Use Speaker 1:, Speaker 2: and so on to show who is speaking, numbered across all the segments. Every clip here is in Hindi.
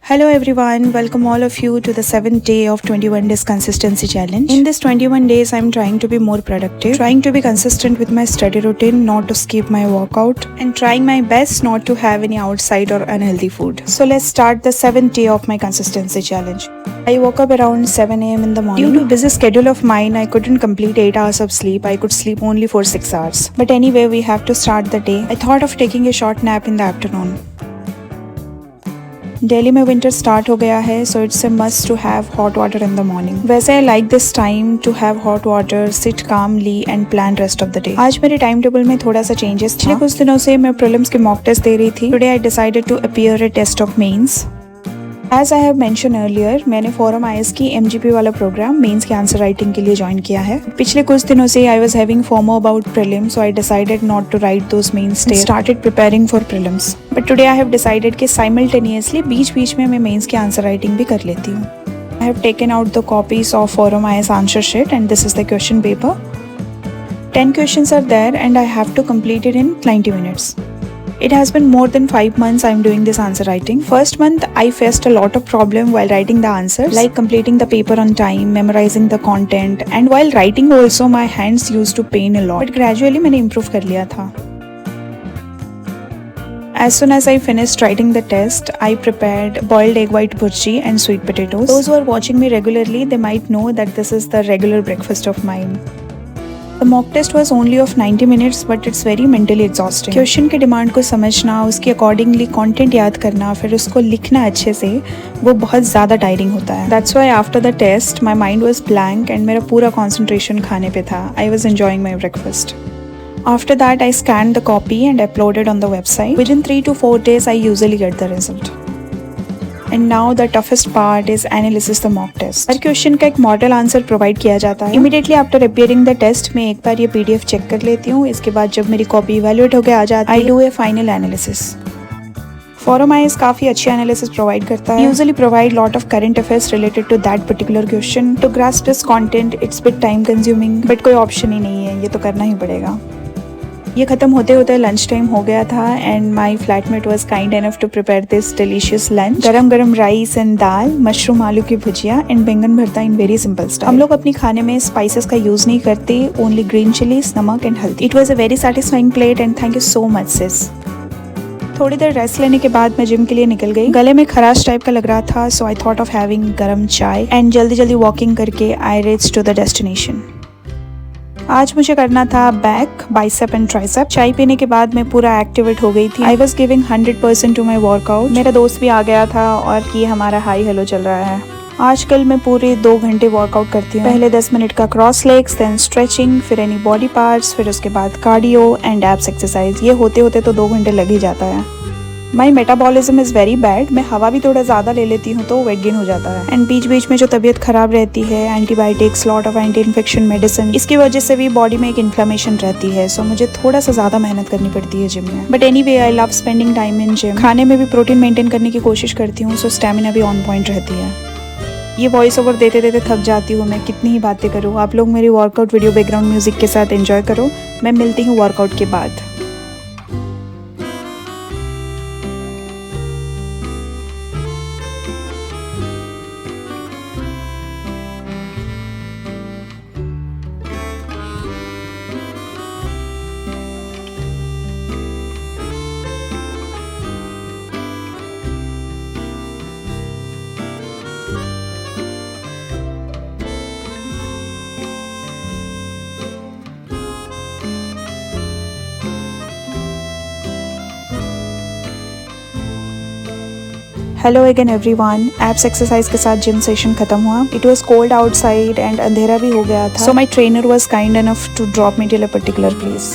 Speaker 1: Hello everyone, welcome all of you to the 7th day of 21 days consistency challenge. In this 21 days, I'm trying to be more productive, trying to be consistent with my study routine, not to skip my workout, and trying my best not to have any outside or unhealthy food. So let's start the 7th day of my consistency challenge. I woke up around 7 a.m. in the morning. Due to busy schedule of mine, I couldn't complete 8 hours of sleep. I could sleep only for 6 hours. But anyway, we have to start the day. I thought of taking a short nap in the afternoon. Delhi में विंटर स्टार्ट हो गया है, so it's a must to have hot water in the morning. वैसे I like this time to have hot water, sit calmly and plan rest of the day. आज मेरे टाइम टेबल में थोड़ा सा चेंजेस था. पिछले कुछ दिनों से मैं प्रीलिम्स के मॉक टेस्ट दे रही थी. Today I decided to appear a test of mains. As I have mention earlier, मैंने फोरम आईएएस की एमजीपी वाला प्रोग्राम मेंस के आंसर राइटिंग के लिए ज्वाइन किया है. पिछले कुछ दिनों से I was having FOMO about prelims, so I decided not to write those mains test, started preparing for prelims. But today I have decided कि साइमल्टेनियसली बीच बीच में मैं मेंस के आंसर राइटिंग भी कर लेती हूँ. I have taken out the copies of forum IAS answer sheet and this is the question paper. 10 questions are there and I have to complete it in 90 minutes. It has been more than 5 months I'm doing this answer writing. First month I faced a lot of problem while writing the answers, like completing the paper on time, memorizing the content, and while writing also my hands used to pain a lot. But gradually मैंने improve कर लिया था. As soon as I finished writing the test, I prepared boiled egg white bhurji and sweet potatoes. Those who are watching me regularly, they might know that this is the regular breakfast of mine. The mock test was only of 90 minutes, but it's very mentally exhausting. Question के डिमांड को समझना, उसके अकॉर्डिंगली कंटेंट याद करना, फिर उसको लिखना अच्छे से, वो बहुत ज़्यादा टायरिंग होता है. That's why after the test, my mind was blank and मेरा पूरा concentration खाने पे था. I was enjoying my breakfast. After that, I scanned the copy and uploaded on the website. Within 3 to 4 days, I usually get the result. And now the toughest part is analysis the mock test. Her question का एक मॉडल आंसर प्रोवाइड किया जाता है. Immediately after appearing the test, मैं एक बार ये PDF चेक कर लेती हूँ. इसके बाद जब मेरी कॉपी इवेल्युएट होकर आ जाती है, I do a final analysis. Forum IAS काफी अच्छी एनालिसिस प्रोवाइड करता है. Usually provide lot of current affairs related to that particular question. To grasp this content, it's bit time consuming, but कोई ऑप्शन ही नहीं है, ये तो करना ही पड़ेगा. ये खत्म होते होते लंच टाइम हो गया था and my flatmate was kind enough to prepare this delicious lunch. गरम गरम राइस एंड दाल, मशरूम आलू की भुजिया एंड बैंगन भरता इन वेरी सिंपल स्टाइल. हम लोग अपनी खाने में स्पाइसेस का यूज नहीं करते, ओनली ग्रीन चिलीज, नमक एंड हल्दी. It was a very satisfying plate and thank you so much sis. थोड़ी देर रेस्ट लेने के बाद मैं जिम के लिए निकल गई. गले में खराश टाइप का लग रहा था, so I thought of having garam chai and जल्दी जल्दी वॉकिंग करके I reached to the destination. आज मुझे करना था बैक, बाइसेप एंड ट्राइसेप. चाय पीने के बाद मैं पूरा एक्टिवेट हो गई थी. I was giving 100% to my workout. मेरा दोस्त भी आ गया था और ये हमारा हाई हेलो चल रहा है. आजकल मैं पूरे 2 घंटे वर्कआउट करती हूँ. पहले 10 मिनट का क्रॉस लेग्स, देन स्ट्रेचिंग, फिर एनी बॉडी पार्ट्स, फिर उसके बाद कार्डियो एंड एब्स एक्सरसाइज. ये होते होते तो 2 घंटे लग ही जाता है. माई मेटाबॉलिज्म इज़ वेरी बैड. मैं हवा भी थोड़ा ज़्यादा ले लेती हूँ तो वेट गेन हो जाता है. एंड बीच बीच में जो तबीयत खराब रहती है, antibiotics, lot of anti infection medicine, इसकी वजह से भी बॉडी में एक इन्फ्लेमेशन रहती है. सो मुझे थोड़ा सा ज़्यादा मेहनत करनी पड़ती है जिम में. But anyway I love spending time in gym. खाने में भी प्रोटीन मेंटेन करने की कोशिश करती हूँ, सो स्टेमिना भी ऑन पॉइंट रहती है. ये वॉइस ओवर देते देते थक जाती हूँ मैं, कितनी ही बातें करूँ. आप लोग मेरी वर्कआउट वीडियो बैकग्राउंड म्यूजिक के साथ एंजॉय करो. मैं मिलती हूँ वर्कआउट के बाद. Hello again everyone. Abs exercise के साथ जिम सेशन खत्म हुआ. It was cold outside and अंधेरा भी हो गया था, so my trainer was kind enough to drop me till a particular place.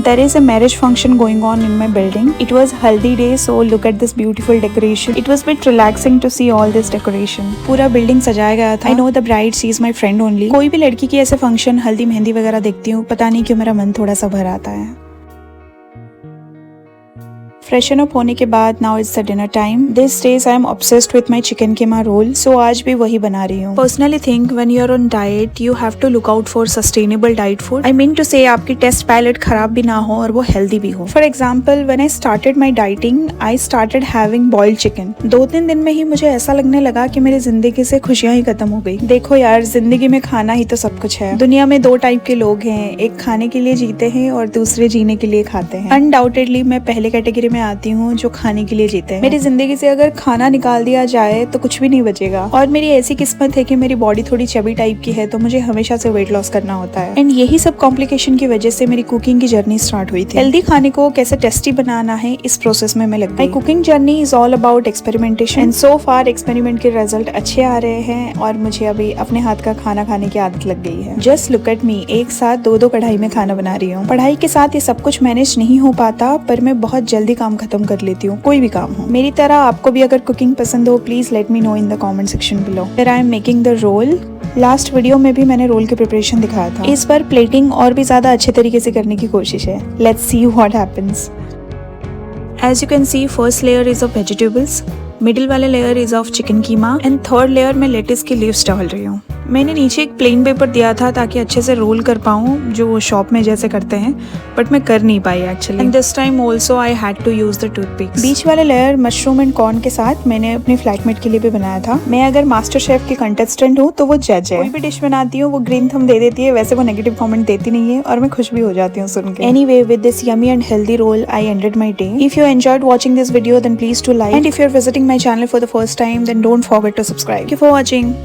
Speaker 1: There is a marriage function going on in my building. It was haldi day, so look at this beautiful decoration. It was a bit relaxing to see all this decoration. पूरा बिल्डिंग सजाया गया था. I know the bride, she is my friend only. कोई भी लड़की की ऐसे फंक्शन, हल्दी मेहंदी वगैरह देखती हूँ, पता नहीं क्यों मेरा मन थोड़ा सा भर आता है. फ्रेशन अप होने के बाद now it's the dinner time. This days I am obsessed with my chicken keema roll, so आज भी वही बना रही हूँ। Personally think when you are on diet you have to look out for sustainable diet food. I mean to say आपकी टेस्ट पैलेट खराब भी ना हो और वो हेल्दी भी हो। For example when I started my dieting I started having boiled chicken. 2-3 दिन में ही मुझे ऐसा लगने लगा कि मेरी जिंदगी से खुशियां ही खत्म हो गई। देखो यार, जिंदगी में खाना ही तो सब कुछ है। दुनिया में 2 टाइप के लोग हैं, एक खाने के लिए जीते हैं और दूसरे जीने के लिए खाते हैं। अनडाउटेडली मैं पहले कैटेगरी में आती हूँ जो खाने के लिए जीते हैं। मेरी जिंदगी से अगर खाना निकाल दिया जाए तो कुछ भी नहीं बचेगा। और मेरी ऐसी किस्मत है कि मेरी बॉडी थोड़ी चबी टाइप की है, तो मुझे हमेशा से वेट लॉस करना होता है। एंड यही सब कॉम्प्लिकेशन की वजह से मेरी कुकिंग की जर्नी स्टार्ट हुई थी। हेल्दी खाने को कैसे टेस्टी बनाना है इस प्रोसेस में मैं लग गई। My cooking journey is all about experimentation and so far experiment के रिजल्ट अच्छे आ रहे हैं और मुझे अभी अपने हाथ का खाना खाने की आदत लग गई है। जस्ट लुक एट मी, एक साथ 2-2 कढ़ाई में खाना बना रही हूँ। पढ़ाई के साथ ये सब कुछ मैनेज नहीं हो पाता, पर मैं बहुत जल्दी काम खत्म कर लेती हूँ, कोई भी काम हो। मेरी तरह आपको भी अगर कुकिंग पसंद हो please let me know in the comment section below. फिर I am making the roll. Last video में भी मैंने रोल की प्रिपरेशन दिखाया था। इस बार प्लेटिंग और भी ज्यादा अच्छे तरीके से करने की कोशिश है। Let's see what happens. As you can see, first layer is of vegetables, middle वाले layer is of chicken keema and third layer में लेटिस की लीव्स डाल रही हूँ। मैंने नीचे एक प्लेन पेपर दिया था ताकि अच्छे से रोल कर पाऊँ, जो शॉप में जैसे करते हैं, बट मैं कर नहीं पाई actually. And this time also I had to use the toothpick. बीच वाले लेयर मशरूम एंड कॉर्न के साथ मैंने अपने फ्लैटमेट के लिए भी बनाया था। मैं अगर मास्टर शेफ की कंटेस्टेंट हूँ तो वो जज है। कोई भी डिश बनाती हूँ वो ग्रीन थंब दे देती है, वैसे वो नेगेटिव कॉमेंट देती नहीं है और मैं खुश भी हो जाती हूँ सुन के। Anyway, with this yummy and healthy roll I ended my day. If you enjoyed watching this video then please to like, and if you are visiting my channel for the first time then don't forget to subscribe. Thank you for watching.